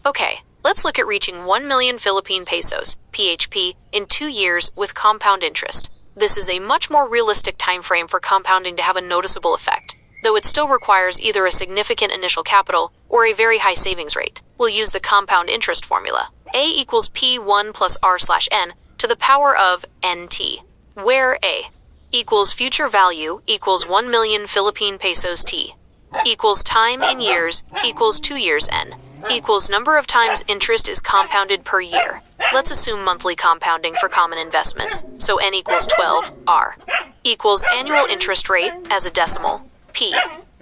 Okay, let's look at reaching 1 million Philippine pesos, PHP, in 2 years with compound interest. This is a much more realistic time frame for compounding to have a noticeable effect, though it still requires either a significant initial capital or a very high savings rate. We'll use the compound interest formula. A equals P1 plus R/N to the power of NT, where A equals future value equals 1 million Philippine pesos T, equals time in years equals 2 years N, equals number of times interest is compounded per year. Let's assume monthly compounding for common investments, so N equals 12, R, equals annual interest rate as a decimal, P,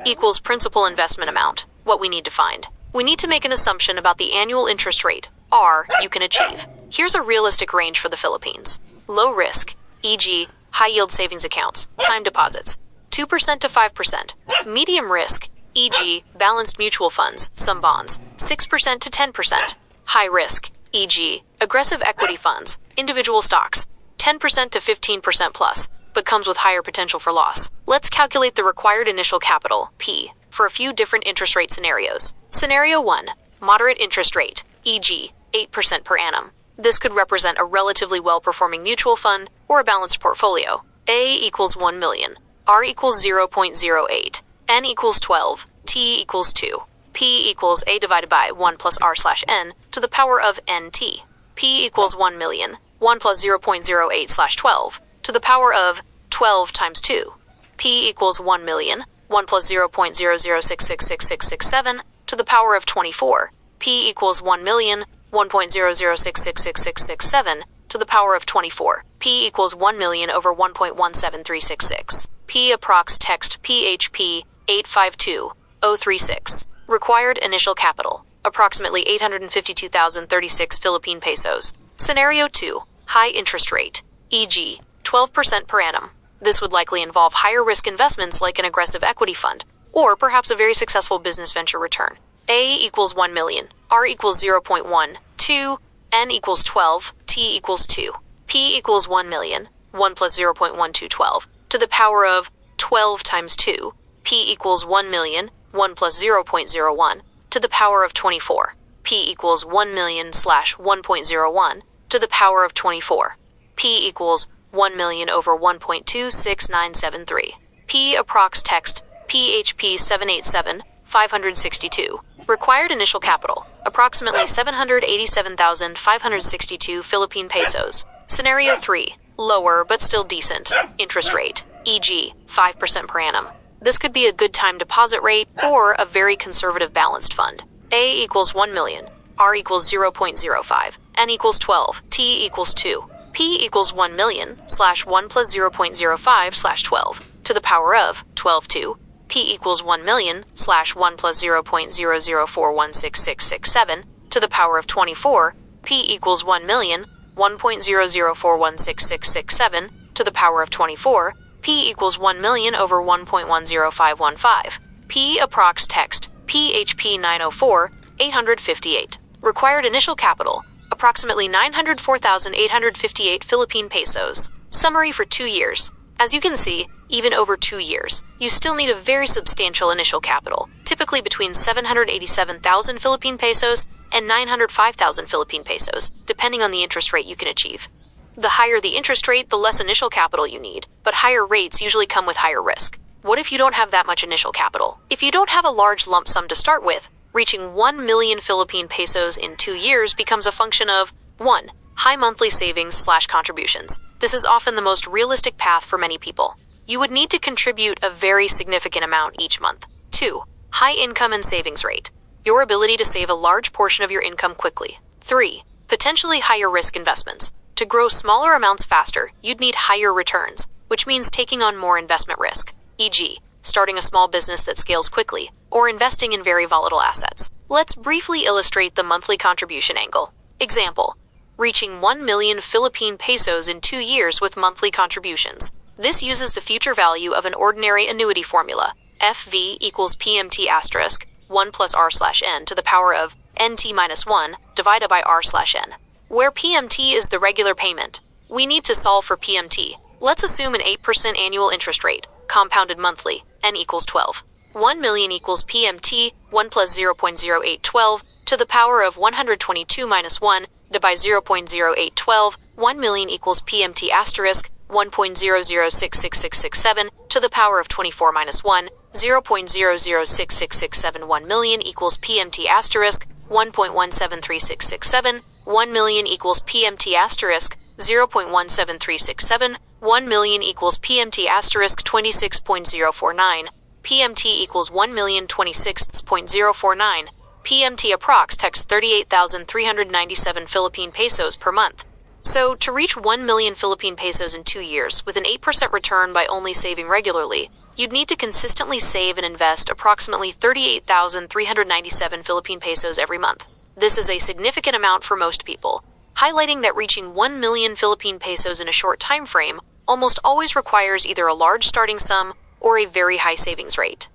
equals principal investment amount, what we need to find. We need to make an assumption about the annual interest rate, R, you can achieve. Here's a realistic range for the Philippines. Low risk, e.g., high-yield savings accounts, time deposits, 2% to 5%. Medium risk, e.g., balanced mutual funds, some bonds, 6% to 10%. High risk, e.g., aggressive equity funds, individual stocks, 10% to 15% plus, but comes with higher potential for loss. Let's calculate the required initial capital, P, for a few different interest rate scenarios. Scenario 1, moderate interest rate, e.g., 8% per annum. This could represent a relatively well-performing mutual fund or a balanced portfolio. A equals 1 million, R equals 0.08, N equals 12, T equals 2. P equals A divided by 1 plus R/N to the power of NT. P equals 1 million, 1 plus 0.08/12 to the power of 12 times 2. P equals 1 million, 1 plus 0.00666667 to the power of 24. P equals 1 million, 1.00666667 to the power of 24. P equals 1 million over 1.17366. P approx text PHP 852036. Required initial capital, approximately 852,036 Philippine pesos. Scenario 2, high interest rate, e.g., 12% per annum. This would likely involve higher risk investments like an aggressive equity fund, or perhaps a very successful business venture return. A equals 1 million, R equals 0.1, 2, N equals 12, T equals 2. P equals 1 million, 1 plus 0.1212, to the power of 12 times 2. P equals 1 million, 1 plus 0.01, to the power of 24. P equals 1 million slash 1.01, to the power of 24. P equals 1 million over 1.26973. P approx text PHP 787562. Required initial capital, approximately 787,562 Philippine pesos. Scenario 3, lower but still decent interest rate, e.g., 5% per annum. This could be a good time deposit rate or a very conservative balanced fund. A equals 1 million, R equals 0.05, N equals 12, T equals 2. P equals 1 million slash 1 plus 0.05 slash 12 to the power of 12 2. P equals 1 million slash 1 plus 0.00416667 to the power of 24. P equals 1 million, 1.00416667 to the power of 24. P equals 1 million over 1.10515. P approx text PHP 904 858. Required initial capital, approximately 904,858 Philippine pesos. Summary for 2 years. As you can see, even over 2 years, you still need a very substantial initial capital, typically between 787,000 Philippine pesos and 905,000 Philippine pesos, depending on the interest rate you can achieve. The higher the interest rate, the less initial capital you need, but higher rates usually come with higher risk. What if you don't have that much initial capital? If you don't have a large lump sum to start with, reaching 1 million Philippine pesos in 2 years becomes a function of 1. High monthly savings/contributions. This is often the most realistic path for many people. You would need to contribute a very significant amount each month. 2. High income and savings rate. Your ability to save a large portion of your income quickly. 3. Potentially higher risk investments. To grow smaller amounts faster, you'd need higher returns, which means taking on more investment risk, e.g., starting a small business that scales quickly, or investing in very volatile assets. Let's briefly illustrate the monthly contribution angle. Example, reaching 1 million Philippine pesos in 2 years with monthly contributions. This uses the future value of an ordinary annuity formula, FV equals PMT asterisk 1 plus R/N to the power of NT minus 1 divided by R/N. Where PMT is the regular payment, we need to solve for PMT. Let's assume an 8% annual interest rate, compounded monthly, N equals 12. 1 million equals PMT, 1 plus 0.0812 to the power of 122 minus 1 divided by 0.0812, 1 million equals PMT asterisk 1.00666667 to the power of 24 minus 1, 0.006667, 1 million equals PMT asterisk 1.173667, 1 million equals PMT asterisk 0.17367, 1 million equals PMT asterisk 26.049, PMT equals 1,026.049, PMT approx text 38,397 Philippine pesos per month. So, to reach 1 million Philippine pesos in 2 years with an 8% return by only saving regularly, you'd need to consistently save and invest approximately 38,397 Philippine pesos every month. This is a significant amount for most people, highlighting that reaching 1 million Philippine pesos in a short time frame almost always requires either a large starting sum or a very high savings rate.